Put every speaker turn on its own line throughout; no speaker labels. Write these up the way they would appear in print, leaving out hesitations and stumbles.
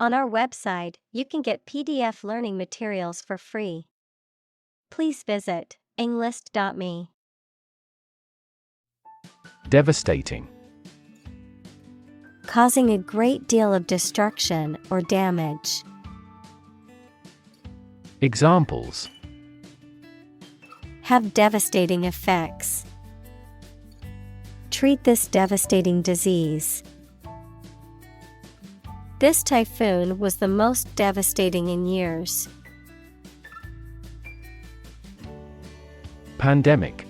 On our website, you can get PDF learning materials for free. Please visit englist.me.
Devastating.
Causing a great deal of destruction or damage.
Examples:
Have devastating effects. Treat this devastating disease. This typhoon was the most devastating in years.
Pandemic.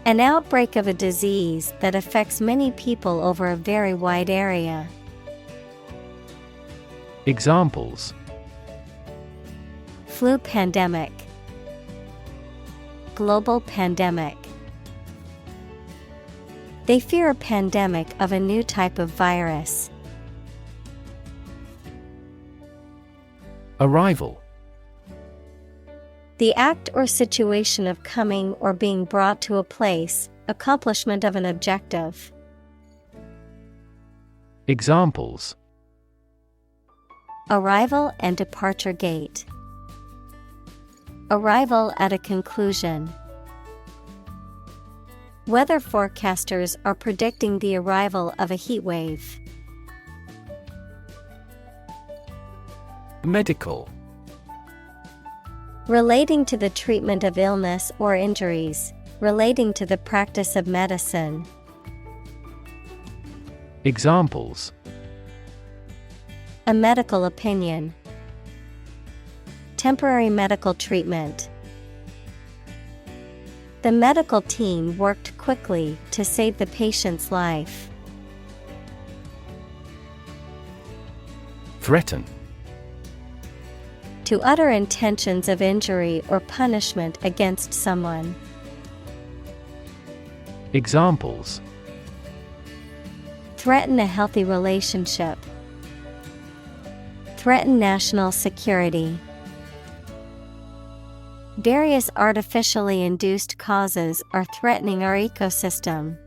An outbreak of a disease that affects many people over a very wide area.
Examples:
Flu pandemic. Global pandemic. They fear a pandemic of a new type of virus.
Arrival.
The act or situation of coming or being brought to a place, accomplishment of an objective.
Examples:
Arrival and departure gate. Arrival at a conclusion. Weather forecasters are predicting the arrival of a heat wave.
Medical.
Relating to the treatment of illness or injuries, relating to the practice of medicine.
Examples:
A medical opinion. Temporary medical treatment. The medical team worked quickly to save the patient's life.
Threaten.
To utter intentions of injury or punishment against someone.
Examples:
Threaten a healthy relationship. Threaten national security. Various artificially induced causes are threatening our ecosystem.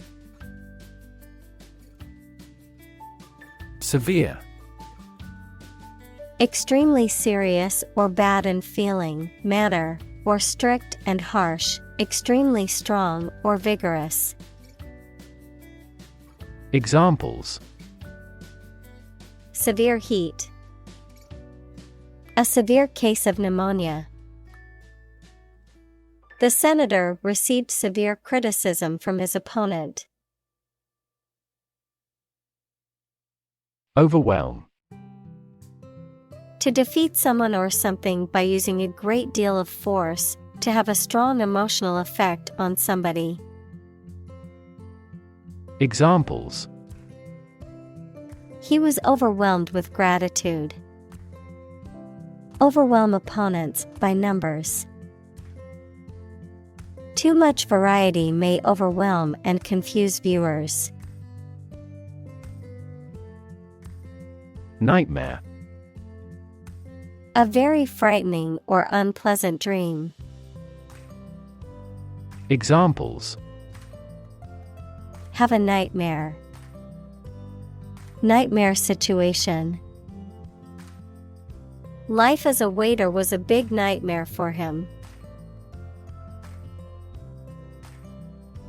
Severe.
Extremely serious or bad in feeling, manner, or strict and harsh, extremely strong or vigorous.
Examples:
Severe heat. A severe case of pneumonia. The senator received severe criticism from his opponent.
Overwhelm.
To defeat someone or something by using a great deal of force, to have a strong emotional effect on somebody.
Examples:
He was overwhelmed with gratitude. Overwhelm opponents by numbers. Too much variety may overwhelm and confuse viewers.
Nightmare.
A very frightening or unpleasant dream.
Examples:
Have a nightmare. Nightmare situation. Life as a waiter was a big nightmare for him.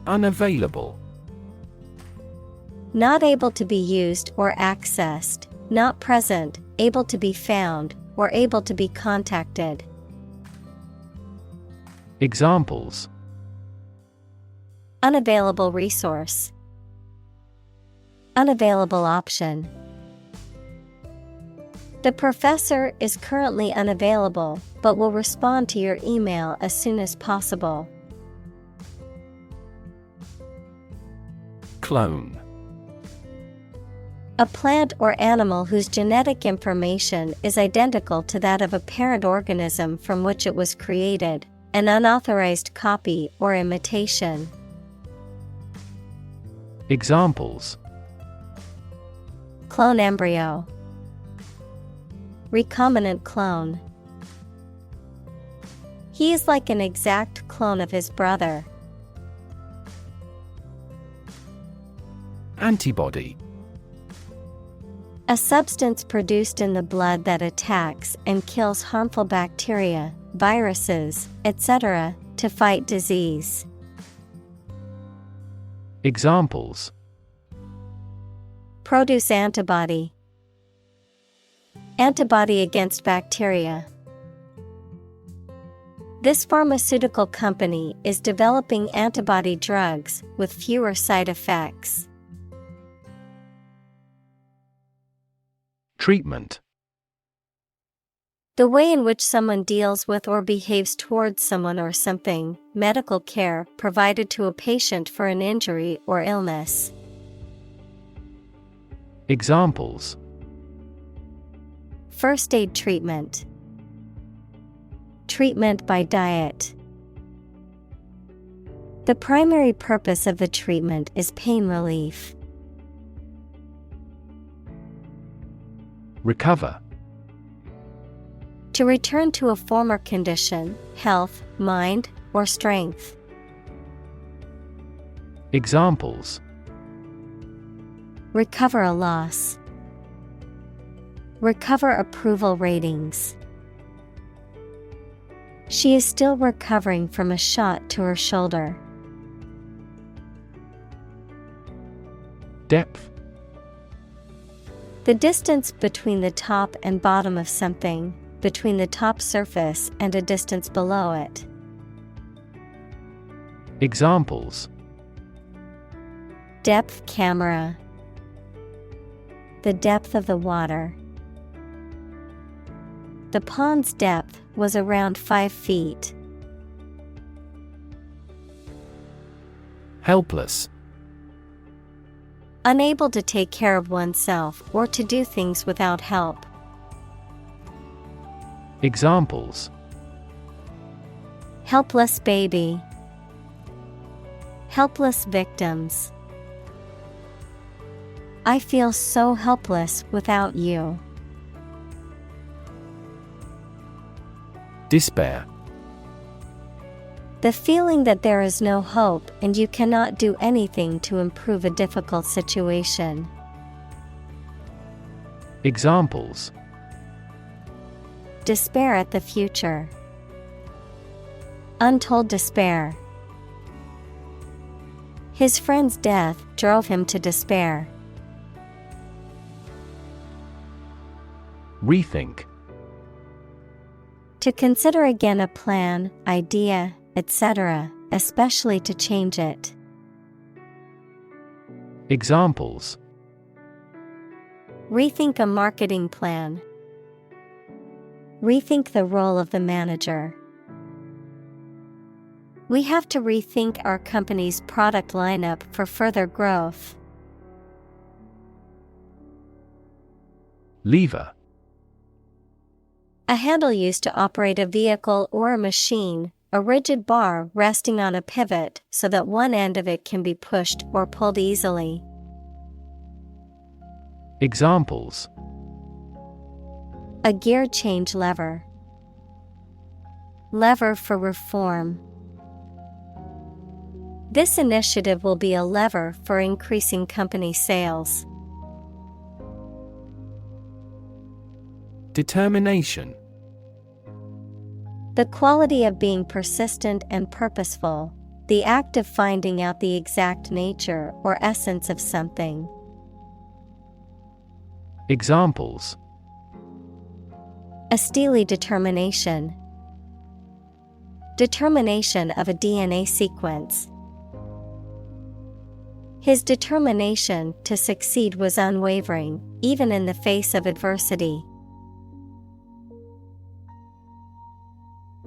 Unavailable.
Not able to be used or accessed, not present, able to be found, or able to be contacted.
Examples:
Unavailable resource. Unavailable option. The professor is currently unavailable, but will respond to your email as soon as possible.
Clone.
A plant or animal whose genetic information is identical to that of a parent organism from which it was created, an unauthorized copy or imitation.
Examples:
Clone embryo. Recombinant clone. He is like an exact clone of his brother.
Antibody.
A substance produced in the blood that attacks and kills harmful bacteria, viruses, etc., to fight disease.
Examples:
Produce antibody. Antibody against bacteria. This pharmaceutical company is developing antibody drugs with fewer side effects.
Treatment.
The way in which someone deals with or behaves towards someone or something, medical care provided to a patient for an injury or illness.
Examples:
First aid treatment. Treatment by diet. The primary purpose of the treatment is pain relief.
Recover.
To return to a former condition, health, mind, or strength.
Examples:
Recover a loss. Recover approval ratings. She is still recovering from a shot to her shoulder.
Depth.
The distance between the top and bottom of something, between the top surface and a distance below it.
Examples:
Depth camera. The depth of the water. The pond's depth was around 5 feet.
Helpless.
Unable to take care of oneself or to do things without help.
Examples:
Helpless baby. Helpless victims. I feel so helpless without you.
Despair.
The feeling that there is no hope and you cannot do anything to improve a difficult situation.
Examples:
Despair at the future. Untold despair. His friend's death drove him to despair.
Rethink.
To consider again a plan, idea, etc., especially to change it.
Examples:
Rethink a marketing plan. Rethink the role of the manager. We have to rethink our company's product lineup for further growth.
Lever.
A handle used to operate a vehicle or a machine, a rigid bar resting on a pivot so that one end of it can be pushed or pulled easily.
Examples:
A gear change lever. Lever for reform. This initiative will be a lever for increasing company sales.
Determination.
The quality of being persistent and purposeful, the act of finding out the exact nature or essence of something.
Examples:
A steely determination. Determination of a DNA sequence. His determination to succeed was unwavering, even in the face of adversity.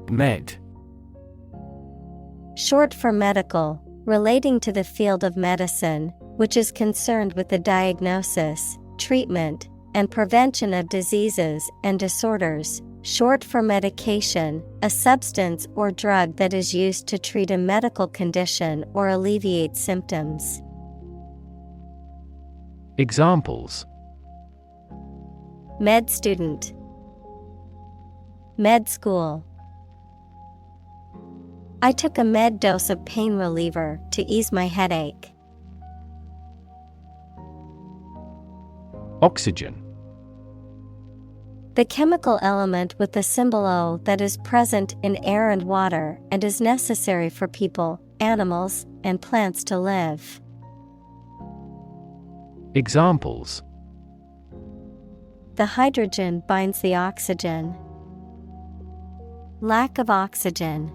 Med.
Short for medical, relating to the field of medicine, which is concerned with the diagnosis, treatment, and prevention of diseases and disorders. Short for medication, a substance or drug that is used to treat a medical condition or alleviate symptoms.
Examples:
Med student. Med school. I took a med dose of pain reliever to ease my headache.
Oxygen.
The chemical element with the symbol O that is present in air and water and is necessary for people, animals, and plants to live.
Examples:
The hydrogen binds the oxygen. Lack of oxygen.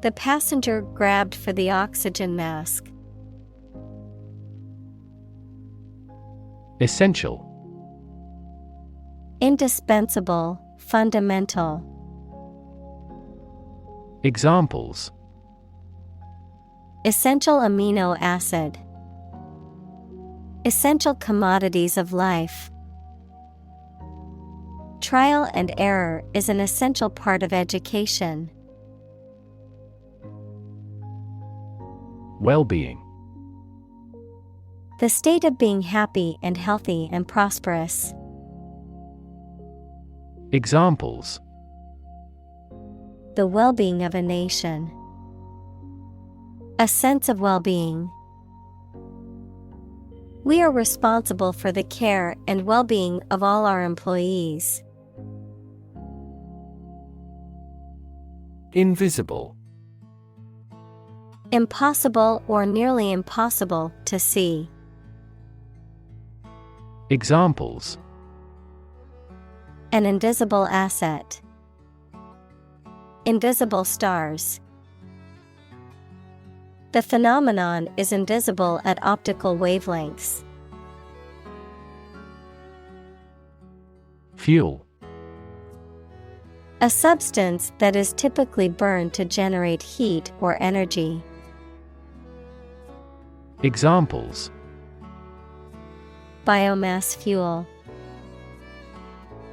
The passenger grabbed for the oxygen mask.
Essential.
Indispensable, fundamental.
Examples:
Essential amino acid. Essential commodities of life. Trial and error is an essential part of education.
Well-being.
The state of being happy and healthy and prosperous.
Examples:
The well-being of a nation. A sense of well-being. We are responsible for the care and well-being of all our employees.
Invisible.
Impossible or nearly impossible to see.
Examples:
An invisible asset. Invisible stars. The phenomenon is invisible at optical wavelengths.
Fuel.
A substance that is typically burned to generate heat or energy.
Examples:
Biomass fuel.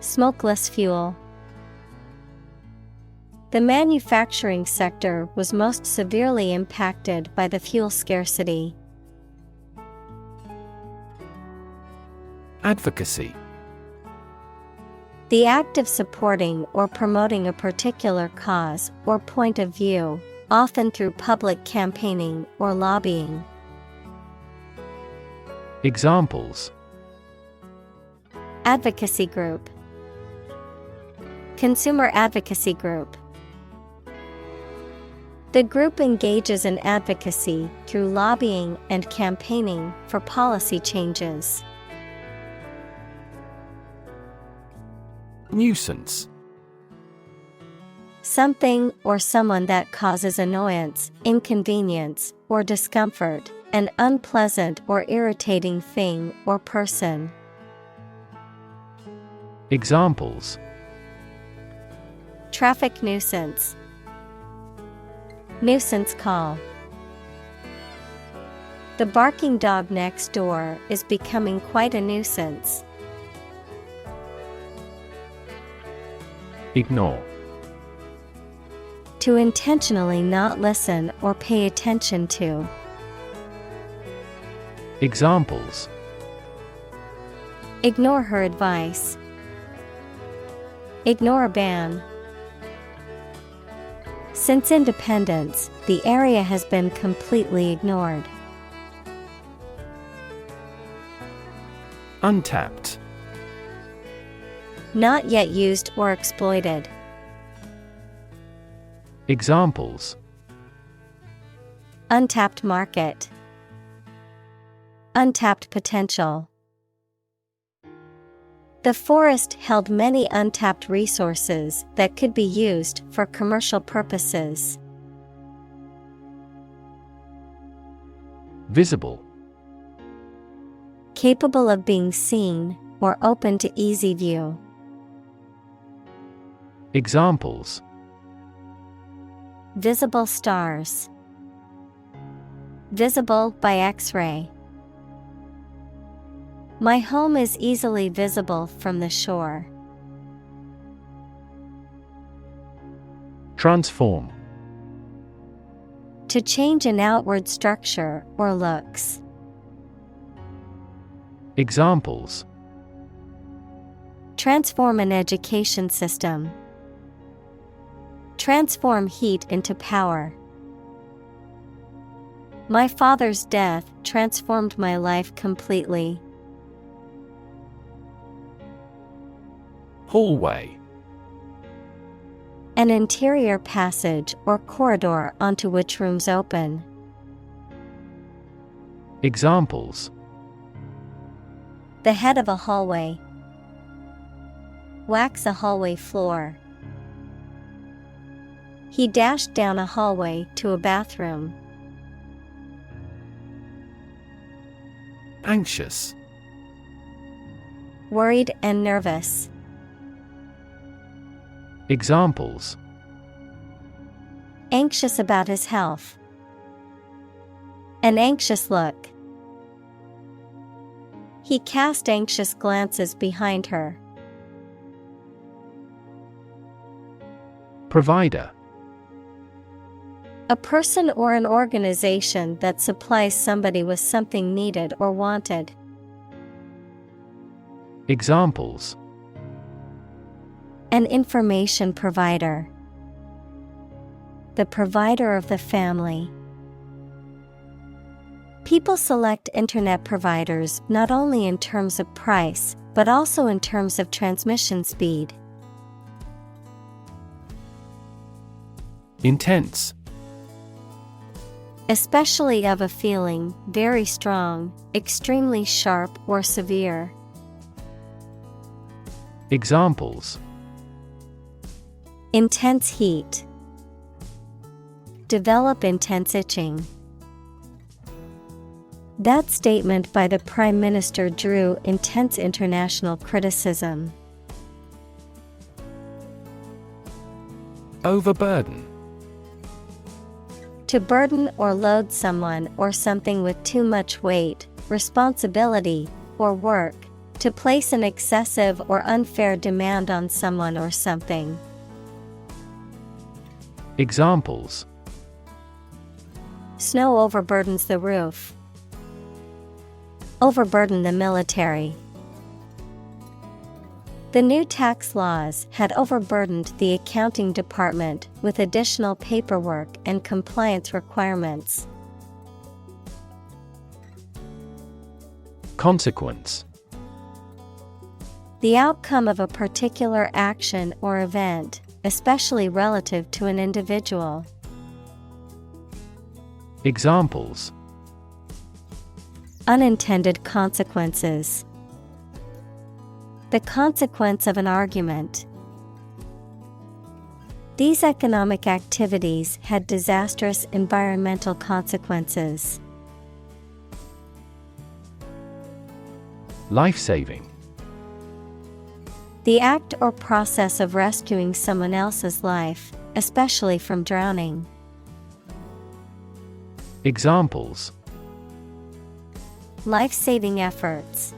Smokeless fuel. The manufacturing sector was most severely impacted by the fuel scarcity.
Advocacy.
The act of supporting or promoting a particular cause or point of view, often through public campaigning or lobbying.
Examples:
Advocacy group. Consumer advocacy group. The group engages in advocacy through lobbying and campaigning for policy changes.
Nuisance.
Something or someone that causes annoyance, inconvenience, or discomfort, an unpleasant or irritating thing or person.
Examples:
Traffic nuisance. Nuisance call. The barking dog next door is becoming quite a nuisance.
Ignore.
To intentionally not listen or pay attention to.
Examples:
Ignore her advice. Ignore a ban. Since independence, the area has been completely ignored.
Untapped.
Not yet used or exploited.
Examples:
Untapped market. Untapped potential. The forest held many untapped resources that could be used for commercial purposes.
Visible.
Capable of being seen or open to easy view.
Examples:
Visible stars. Visible by X-ray. My home is easily visible from the shore.
Transform.
To change an outward structure or looks.
Examples:
Transform an education system. Transform heat into power. My father's death transformed my life completely.
Hallway.
An interior passage or corridor onto which rooms open.
Examples:
The head of a hallway. Wax a hallway floor. He dashed down a hallway to a bathroom.
Anxious.
Worried and nervous.
Examples:
Anxious about his health. An anxious look. He cast anxious glances behind her.
Provider.
A person or an organization that supplies somebody with something needed or wanted.
Examples:
An information provider. The provider of the family. People select internet providers not only in terms of price, but also in terms of transmission speed.
Intense.
Especially of a feeling, very strong, extremely sharp or severe.
Examples:
Intense heat. Develop intense itching. That statement by the Prime Minister drew intense international criticism.
Overburden.
To burden or load someone or something with too much weight, responsibility, or work. To place an excessive or unfair demand on someone or something.
Examples:
Snow overburdens the roof. Overburden the military. The new tax laws had overburdened the accounting department with additional paperwork and compliance requirements.
Consequence.
The outcome of a particular action or event, especially relative to an individual.
Examples:
Unintended consequences. The consequence of an argument. These economic activities had disastrous environmental consequences.
Life-saving.
The act or process of rescuing someone else's life, especially from drowning.
Examples:
Life-saving efforts.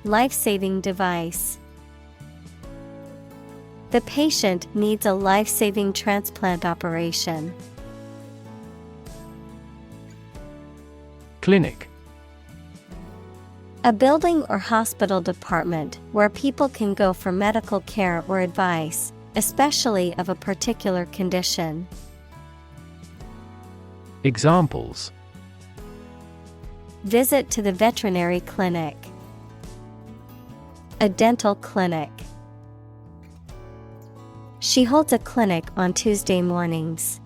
Life-saving device. The patient needs a life-saving transplant operation.
Clinic.
A building or hospital department where people can go for medical care or advice, especially of a particular condition.
Examples:
Visit to the veterinary clinic. A dental clinic. She holds a clinic on Tuesday mornings.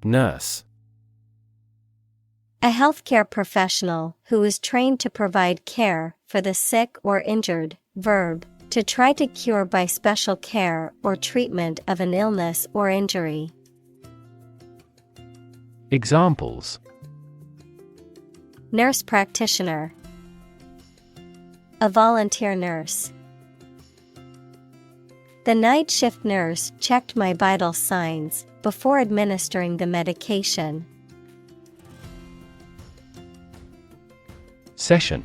Nurse.
A healthcare professional who is trained to provide care for the sick or injured. Verb, to try to cure by special care or treatment of an illness or injury.
Examples:
Nurse practitioner. A volunteer nurse. The night shift nurse checked my vital signs before administering the medication.
Session.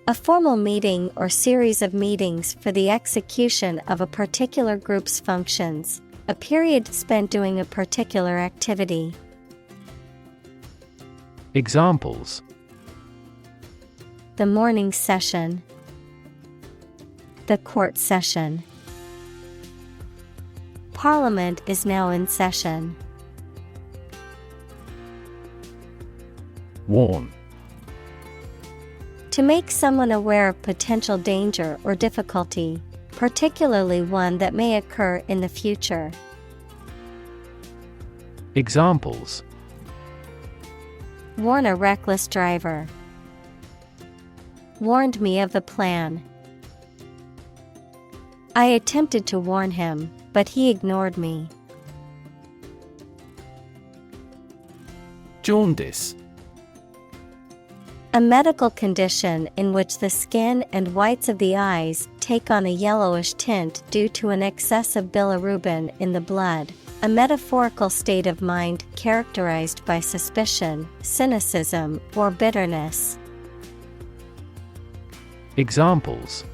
A formal meeting or series of meetings for the execution of a particular group's functions, a period spent doing a particular activity.
Examples:
The morning session. The court session. Parliament is now in session.
Warn.
To make someone aware of potential danger or difficulty, particularly one that may occur in the future.
Examples:
Warn a reckless driver. Warned me of the plan. I attempted to warn him, but he ignored me.
Jaundice.
A medical condition in which the skin and whites of the eyes take on a yellowish tint due to an excess of bilirubin in the blood, a metaphorical state of mind characterized by suspicion, cynicism, or bitterness.
Examples: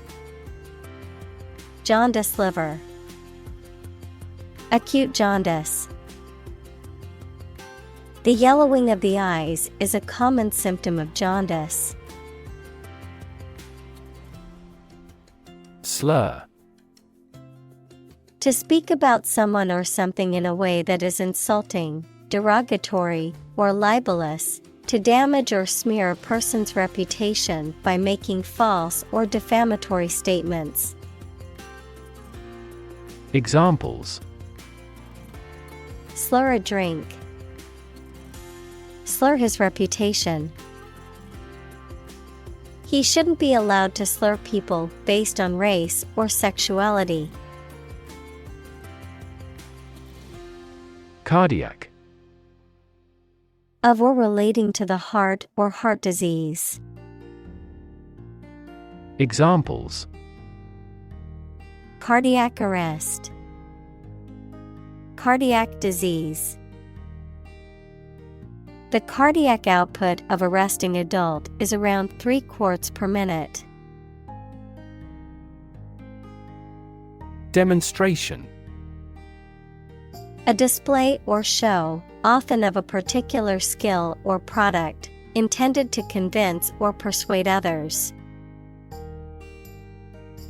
Jaundice liver. Acute jaundice. The yellowing of the eyes is a common symptom of jaundice.
Slur.
To speak about someone or something in a way that is insulting, derogatory, or libelous, to damage or smear a person's reputation by making false or defamatory statements.
Examples:
Slur a drink. Slur his reputation. He shouldn't be allowed to slur people based on race or sexuality.
Cardiac.
Of or relating to the heart or heart disease.
Examples:
Cardiac arrest. Cardiac disease. The cardiac output of a resting adult is around 3 quarts per minute.
Demonstration.
A display or show, often of a particular skill or product, intended to convince or persuade others.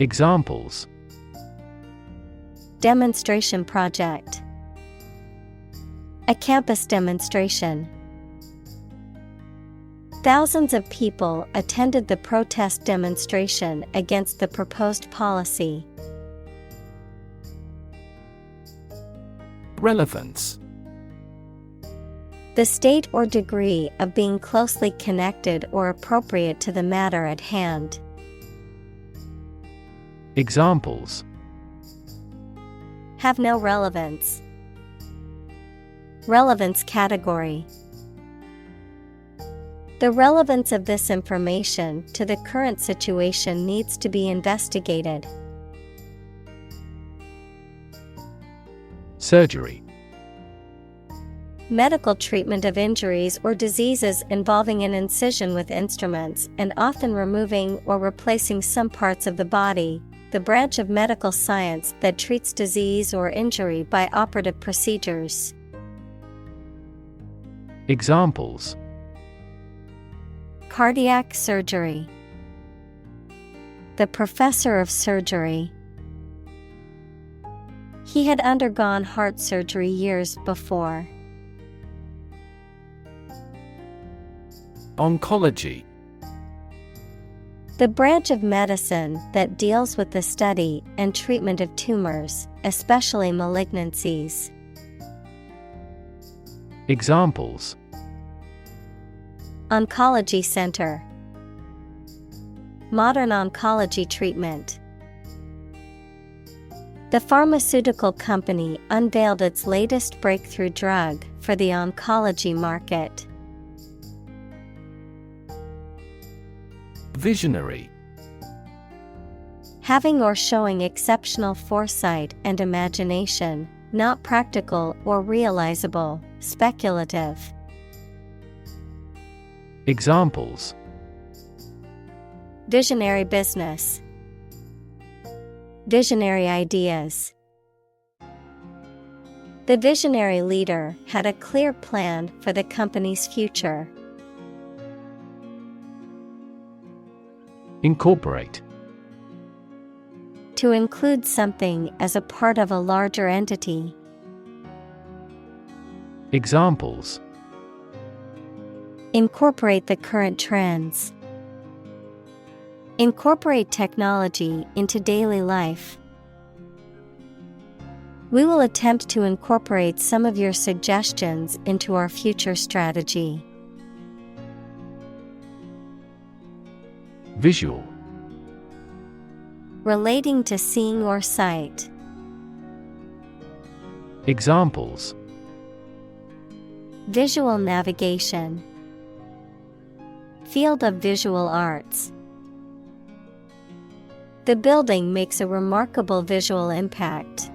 Examples:
Demonstration project. A campus demonstration. Thousands of people attended the protest demonstration against the proposed policy.
Relevance.
The state or degree of being closely connected or appropriate to the matter at hand.
Examples:
Have no relevance. Relevance category. The relevance of this information to the current situation needs to be investigated.
Surgery.
Medical treatment of injuries or diseases involving an incision with instruments and often removing or replacing some parts of the body, the branch of medical science that treats disease or injury by operative procedures.
Examples:
Cardiac surgery. The professor of surgery. He had undergone heart surgery years before.
Oncology.
The branch of medicine that deals with the study and treatment of tumors, especially malignancies.
Examples:
Oncology center. Modern oncology treatment. The pharmaceutical company unveiled its latest breakthrough drug for the oncology market.
Visionary.
Having or showing exceptional foresight and imagination, not practical or realizable, speculative.
Examples:
Visionary business. Visionary ideas. The visionary leader had a clear plan for the company's future.
Incorporate.
To include something as a part of a larger entity.
Examples:
Incorporate the current trends. Incorporate technology into daily life. We will attempt to incorporate some of your suggestions into our future strategy.
Visual.
Relating to seeing or sight.
Examples:
Visual navigation. Field of visual arts. The building makes a remarkable visual impact.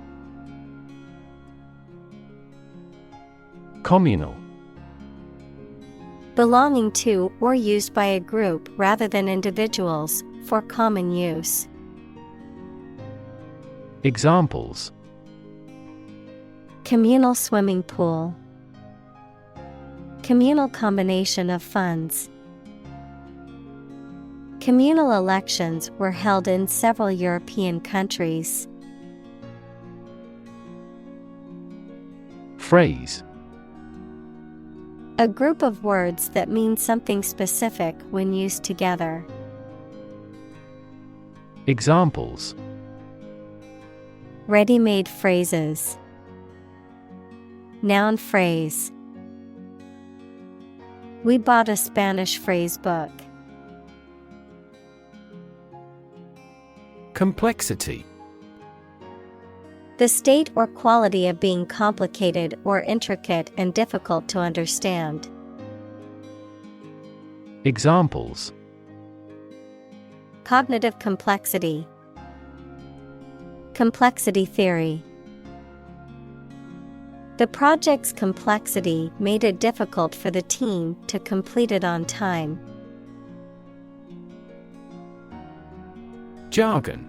Communal.
Belonging to or used by a group rather than individuals, for common use.
Examples:
Communal swimming pool. Communal combination of funds. Communal elections were held in several European countries.
Phrase.
A group of words that mean something specific when used together.
Examples:
Ready-made phrases. Noun phrase. We bought a Spanish phrase book.
Complexity.
The state or quality of being complicated or intricate and difficult to understand.
Examples:
Cognitive complexity. Complexity theory. The project's complexity made it difficult for the team to complete it on time.
Jargon.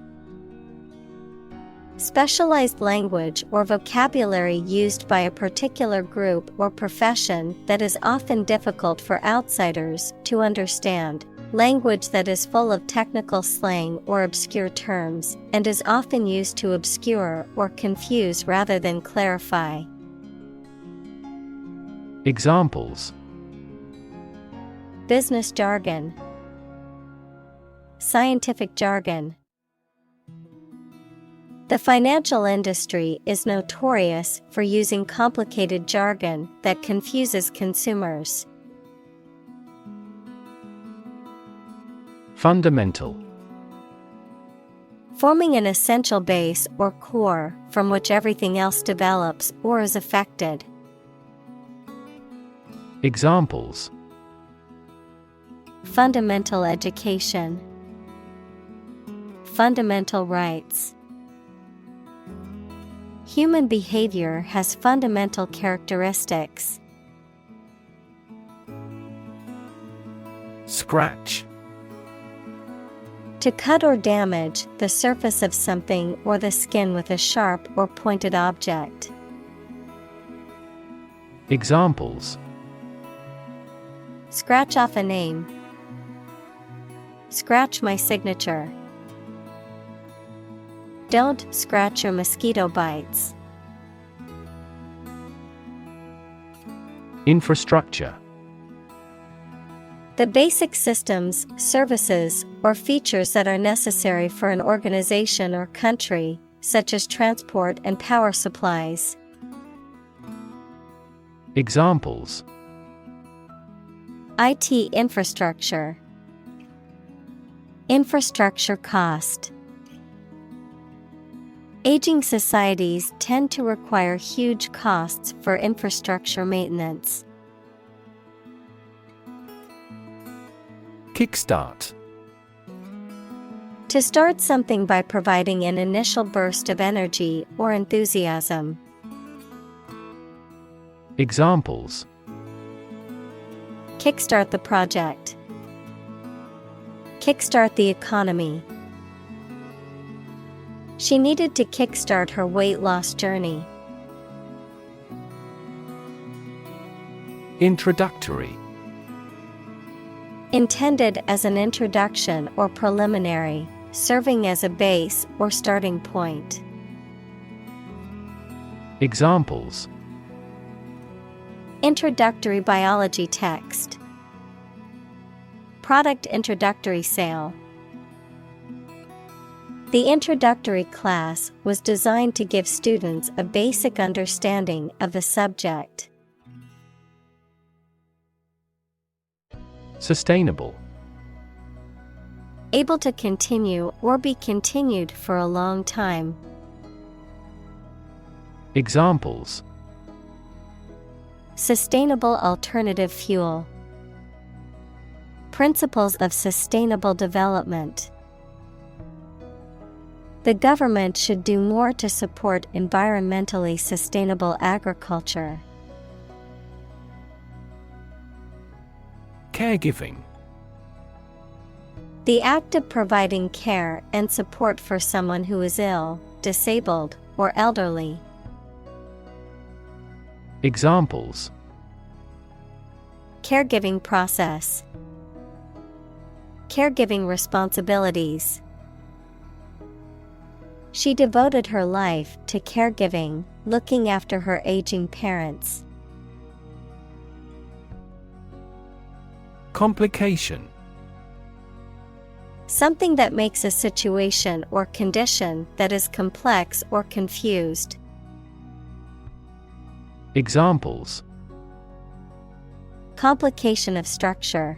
Specialized language or vocabulary used by a particular group or profession that is often difficult for outsiders to understand. Language that is full of technical slang or obscure terms, and is often used to obscure or confuse rather than clarify.
Examples:
Business jargon. Scientific jargon. The financial industry is notorious for using complicated jargon that confuses consumers.
Fundamental.
Forming an essential base or core from which everything else develops or is affected.
Examples:
Fundamental education. Fundamental rights. Human behavior has fundamental characteristics.
Scratch.
To cut or damage the surface of something or the skin with a sharp or pointed object.
Examples:
Scratch off a name. Scratch my signature. Don't scratch your mosquito bites.
Infrastructure.
The basic systems, services, or features that are necessary for an organization or country, such as transport and power supplies.
Examples:
IT infrastructure. Infrastructure cost. Aging societies tend to require huge costs for infrastructure maintenance.
Kickstart.
To start something by providing an initial burst of energy or enthusiasm.
Examples:
Kickstart the project. Kickstart the economy. She needed to kickstart her weight loss journey.
Introductory.
Intended as an introduction or preliminary, serving as a base or starting point.
Examples:
Introductory biology text. Product introductory sale. The introductory class was designed to give students a basic understanding of the subject.
Sustainable.
Able to continue or be continued for a long time.
Examples:
Sustainable alternative fuel. Principles of sustainable development. The government should do more to support environmentally sustainable agriculture.
Caregiving.
The act of providing care and support for someone who is ill, disabled, or elderly.
Examples:
Caregiving process. Caregiving responsibilities. She devoted her life to caregiving, looking after her aging parents.
Complication.
Something that makes a situation or condition that is complex or confused.
Examples:
Complication of structure.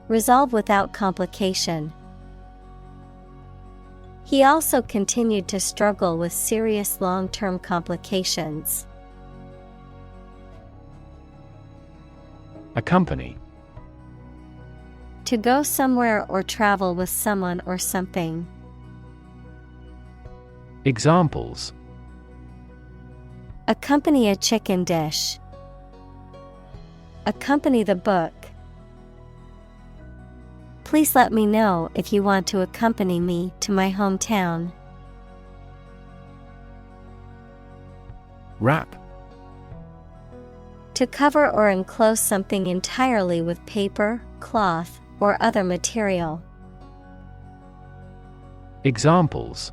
Resolve without complication. He also continued to struggle with serious long-term complications.
Accompany.
To go somewhere or travel with someone or something.
Examples:
Accompany a chicken dish. Accompany the book. Please let me know if you want to accompany me to my hometown.
Wrap.
To cover or enclose something entirely with paper, cloth, or other material.
Examples: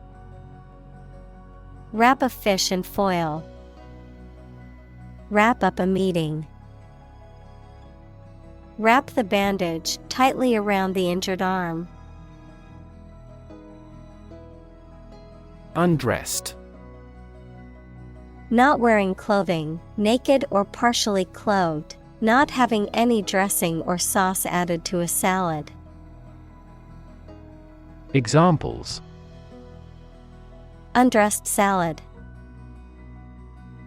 Wrap a fish in foil. Wrap up a meeting. Wrap the bandage tightly around the injured arm.
Undressed.
Not wearing clothing, naked or partially clothed, not having any dressing or sauce added to a salad.
Examples:
Undressed salad.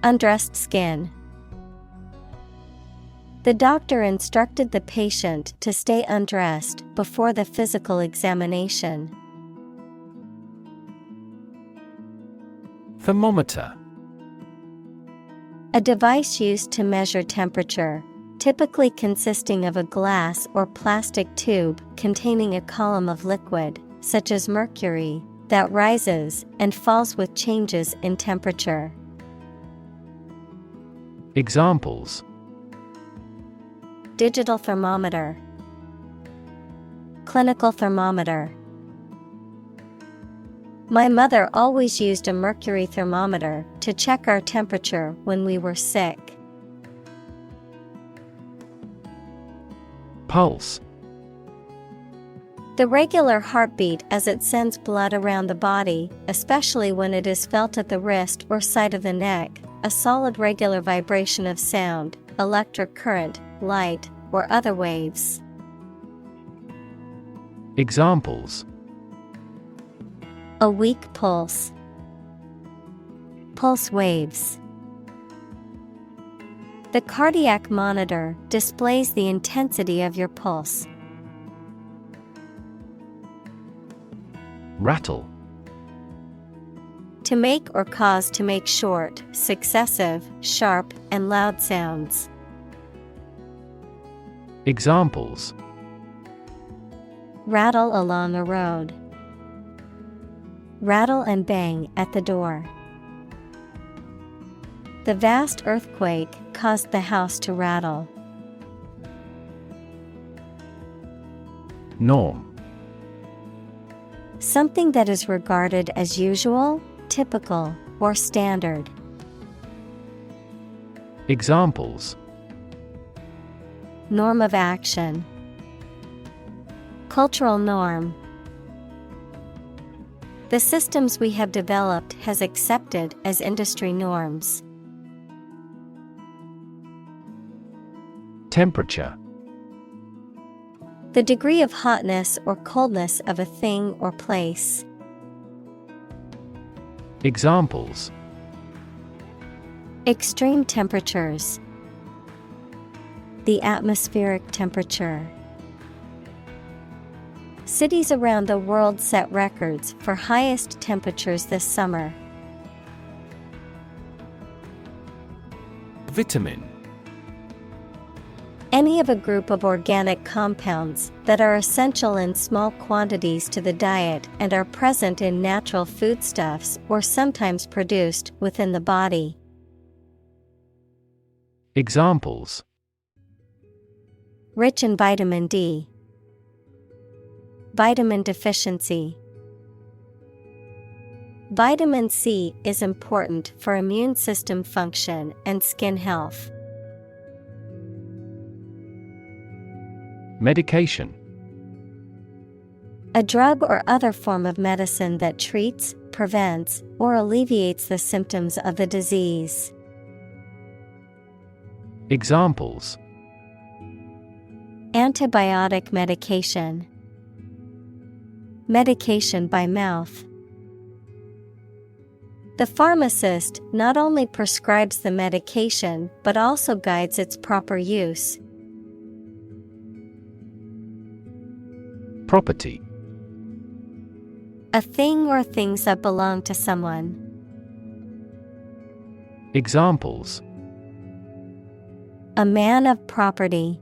Undressed skin. The doctor instructed the patient to stay undressed before the physical examination.
Thermometer.
A device used to measure temperature, typically consisting of a glass or plastic tube containing a column of liquid, such as mercury, that rises and falls with changes in temperature.
Examples:
Digital thermometer. Clinical thermometer. My mother always used a mercury thermometer to check our temperature when we were sick.
Pulse.
The regular heartbeat as it sends blood around the body, especially when it is felt at the wrist or side of the neck, a solid regular vibration of sound, electric current, light, or other waves.
Examples:
A weak pulse. Pulse waves. The cardiac monitor displays the intensity of your pulse.
Rattle.
To make or cause to make short, successive, sharp, and loud sounds.
Examples:
Rattle along a road. Rattle and bang at the door. The vast earthquake caused the house to rattle.
Norm.
Something that is regarded as usual, typical, or standard.
Examples:
Norm of action. Cultural norm. The systems we have developed has accepted as industry norms.
Temperature.
The degree of hotness or coldness of a thing or place.
Examples:
Extreme temperatures. The atmospheric temperature. Cities around the world set records for highest temperatures this summer.
Vitamin.
Any of a group of organic compounds that are essential in small quantities to the diet and are present in natural foodstuffs or sometimes produced within the body.
Examples:
Rich in vitamin D. Vitamin deficiency. Vitamin C is important for immune system function and skin health.
Medication.
A drug or other form of medicine that treats, prevents, or alleviates the symptoms of the disease.
Examples:
Antibiotic medication. Medication by mouth. The pharmacist not only prescribes the medication but also guides its proper use.
Property.
A thing or things that belong to someone.
Examples:
A man of property.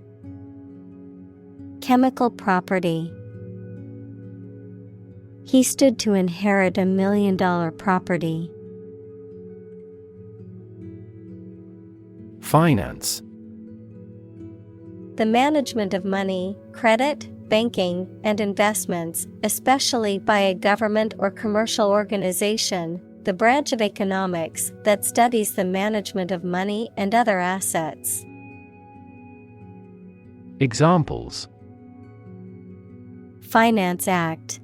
Chemical property. He stood to inherit $1 million property.
Finance.
The management of money, credit, banking, and investments, especially by a government or commercial organization, the branch of economics that studies the management of money and other assets.
Examples:
Finance Act.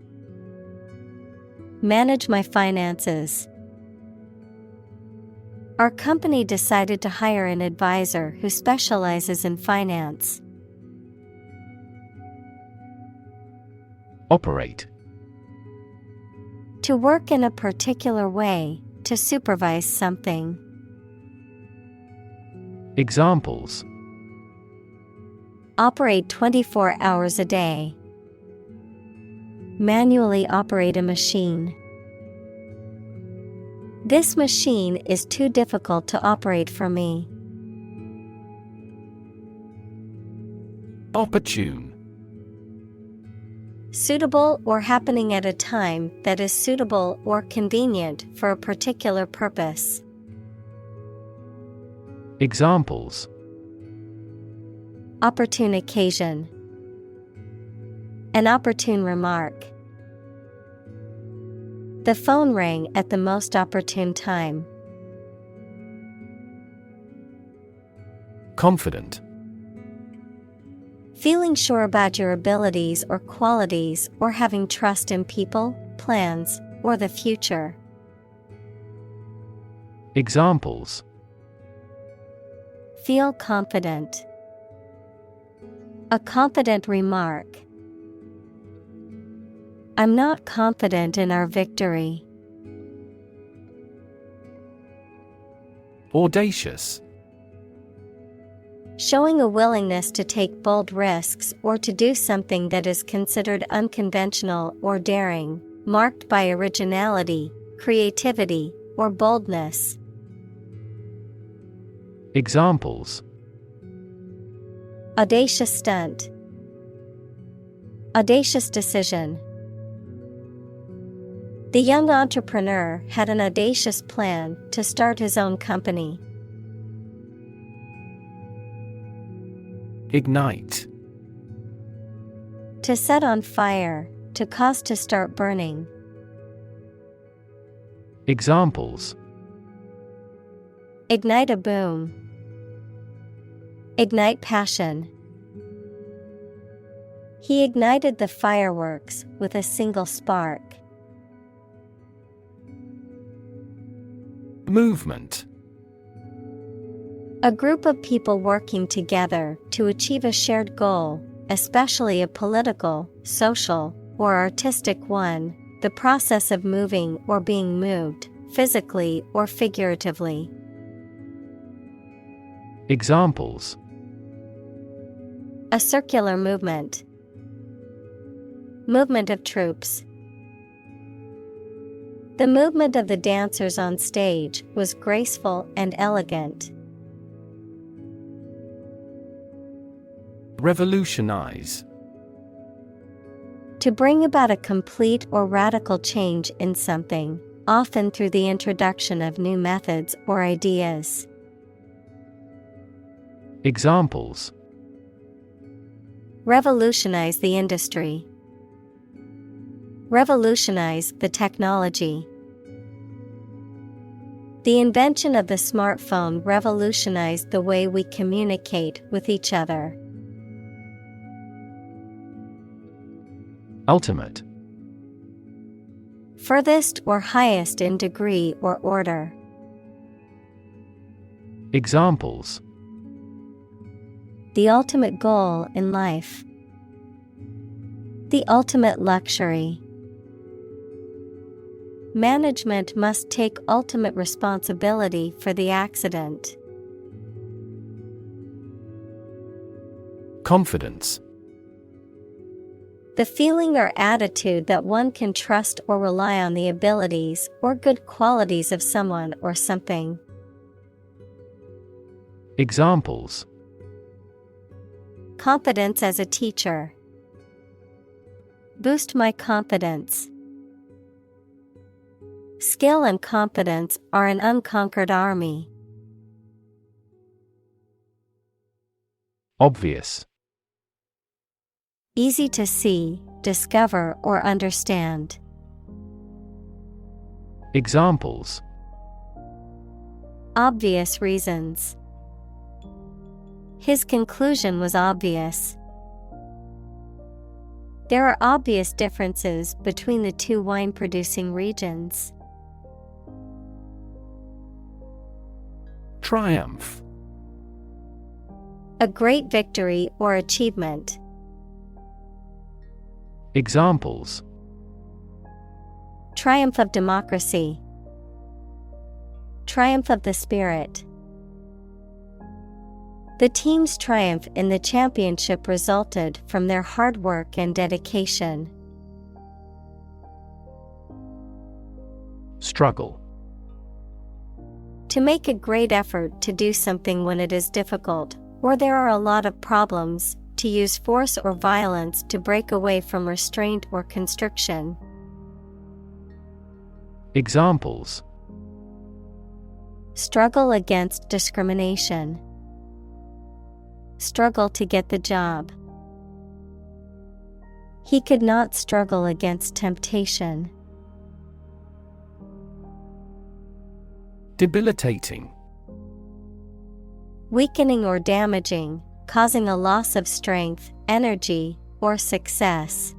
Manage my finances. Our company decided to hire an advisor who specializes in finance.
Operate.
To work in a particular way, to supervise something.
Examples:
Operate 24 hours a day. Manually operate a machine. This machine is too difficult to operate for me.
Opportune.
Suitable or happening at a time that is suitable or convenient for a particular purpose.
Examples:
Opportune occasion. An opportune remark. The phone rang at the most opportune time.
Confident.
Feeling sure about your abilities or qualities or having trust in people, plans, or the future.
Examples:
Feel confident. A confident remark. I'm not confident in our victory.
Audacious.
Showing a willingness to take bold risks or to do something that is considered unconventional or daring, marked by originality, creativity, or boldness.
Examples:
Audacious stunt. Audacious decision. The young entrepreneur had an audacious plan to start his own company.
Ignite.
To set on fire, to cause to start burning.
Examples:
Ignite a boom. Ignite passion. He ignited the fireworks with a single spark.
Movement.
A group of people working together to achieve a shared goal, especially a political, social, or artistic one, the process of moving or being moved, physically or figuratively.
Examples:
A circular movement. Movement of troops. The movement of the dancers on stage was graceful and elegant.
Revolutionize.
To bring about a complete or radical change in something, often through the introduction of new methods or ideas.
Examples:
Revolutionize the industry. Revolutionize the technology. The invention of the smartphone revolutionized the way we communicate with each other.
Ultimate.
Furthest or highest in degree or order.
Examples:
The ultimate goal in life. The ultimate luxury. Management must take ultimate responsibility for the accident.
Confidence.
The feeling or attitude that one can trust or rely on the abilities or good qualities of someone or something.
Examples:
Confidence as a teacher. Boost my confidence. Skill and confidence are an unconquered army.
Obvious.
Easy to see, discover, or understand.
Examples:
Obvious reasons. His conclusion was obvious. There are obvious differences between the two wine-producing regions.
Triumph.
A great victory or achievement.
Examples:
Triumph of democracy. Triumph of the spirit. The team's triumph in the championship resulted from their hard work and dedication.
Struggle.
To make a great effort to do something when it is difficult, or there are a lot of problems, to use force or violence to break away from restraint or constriction.
Examples:
Struggle against discrimination. Struggle to get the job. He could not struggle against temptation.
Debilitating.
Weakening or damaging, causing a loss of strength, energy, or success.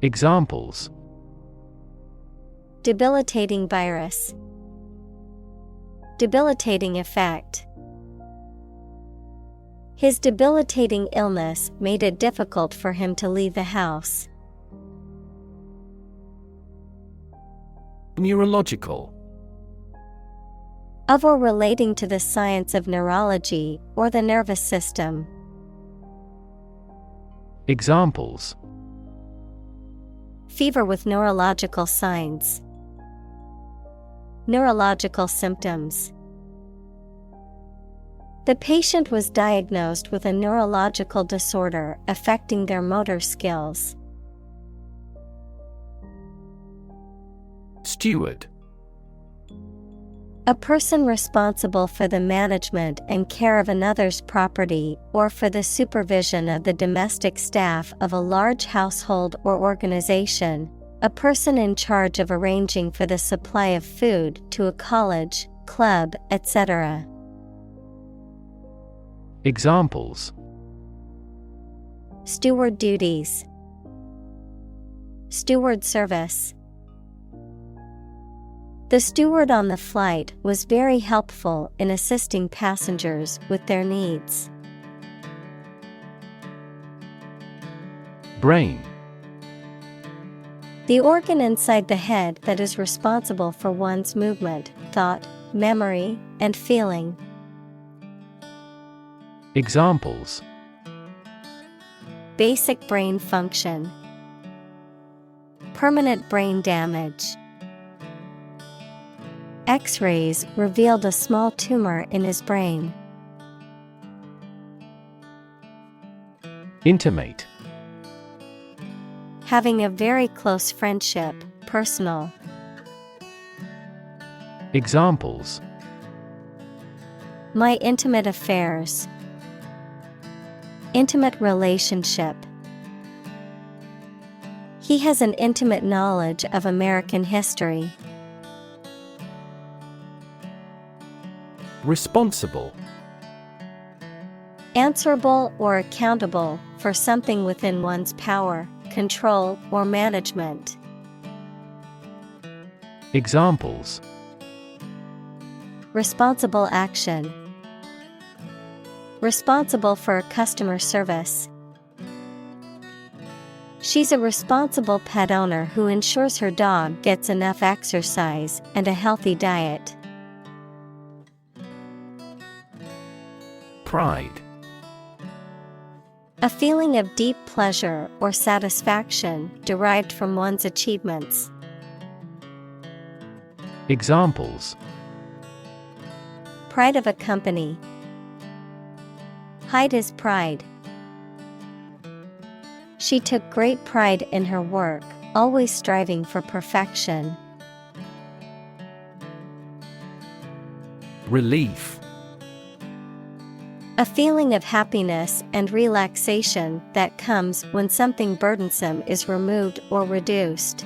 Examples:
Debilitating virus. Debilitating effect. His debilitating illness made it difficult for him to leave the house.
Neurological.
Of or relating to the science of neurology or the nervous system.
Examples:
Fever with neurological signs. Neurological symptoms. The patient was diagnosed with a neurological disorder affecting their motor skills.
Steward.
A person responsible for the management and care of another's property or for the supervision of the domestic staff of a large household or organization. A person in charge of arranging for the supply of food to a college, club, etc.
Examples:
Steward duties. Steward service. The steward on the flight was very helpful in assisting passengers with their needs.
Brain.
The organ inside the head that is responsible for one's movement, thought, memory, and feeling.
Examples:
Basic brain function. Permanent brain damage. X-rays revealed a small tumor in his brain.
Intimate.
Having a very close friendship, personal.
Examples:
My intimate affairs. Intimate relationship. He has an intimate knowledge of American history.
Responsible.
Answerable or accountable for something within one's power, control, or management.
Examples:
Responsible action. Responsible for customer service. She's a responsible pet owner who ensures her dog gets enough exercise and a healthy diet.
Pride.
A feeling of deep pleasure or satisfaction derived from one's achievements.
Examples:
Pride of a company. Hide his pride. She took great pride in her work, always striving for perfection.
Relief.
A feeling of happiness and relaxation that comes when something burdensome is removed or reduced.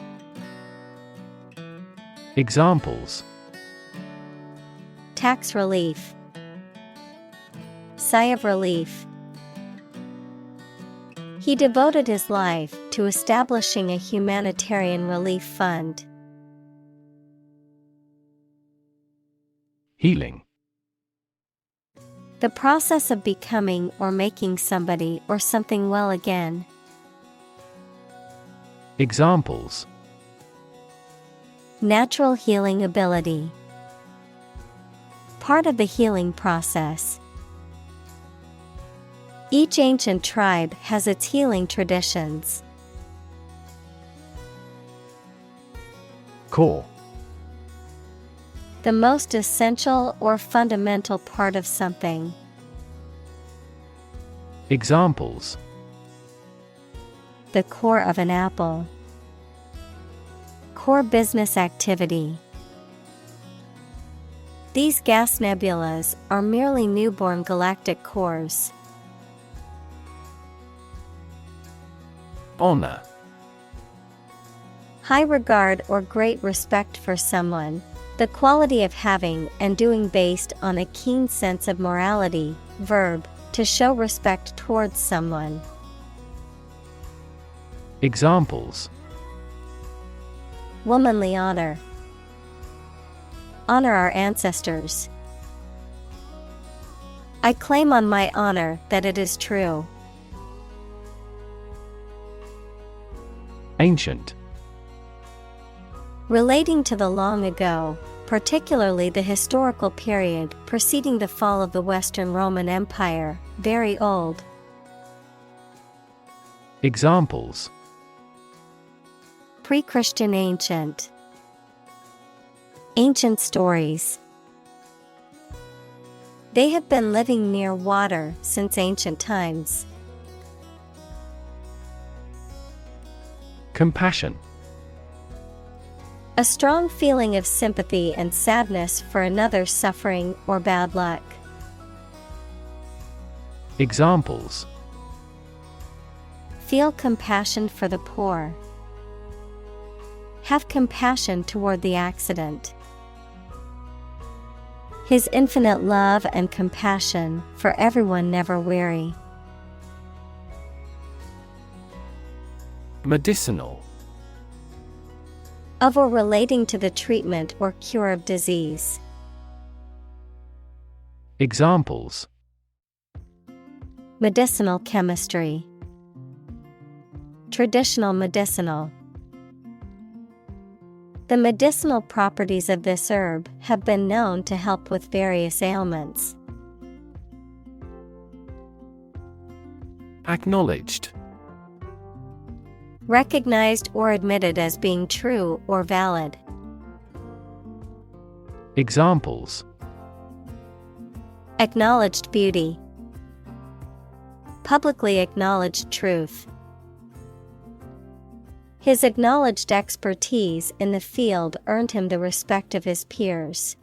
Examples:
Tax relief. Sigh of relief. He devoted his life to establishing a humanitarian relief fund.
Healing.
The process of becoming or making somebody or something well again.
Examples:
Natural healing ability. Part of the healing process. Each ancient tribe has its healing traditions.
Core.
The most essential or fundamental part of something.
Examples:
The core of an apple. Core business activity. These gas nebulas are merely newborn galactic cores.
Honor.
High regard or great respect for someone. The quality of having and doing based on a keen sense of morality. Verb, to show respect towards someone.
Examples:
Womanly honor. Honor our ancestors. I claim on my honor that it is true.
Ancient.
Relating to the long ago, particularly the historical period preceding the fall of the Western Roman Empire, very old.
Examples:
Pre-Christian ancient. Ancient stories. They have been living near water since ancient times.
Compassion.
A strong feeling of sympathy and sadness for another's suffering or bad luck.
Examples:
Feel compassion for the poor. Have compassion toward the accident. His infinite love and compassion for everyone never weary.
Medicinal.
Of or relating to the treatment or cure of disease.
Examples:
Medicinal chemistry. Traditional medicinal. The medicinal properties of this herb have been known to help with various ailments.
Acknowledged.
Recognized or admitted as being true or valid.
Examples:
Acknowledged beauty. Publicly acknowledged truth. His acknowledged expertise in the field earned him the respect of his peers.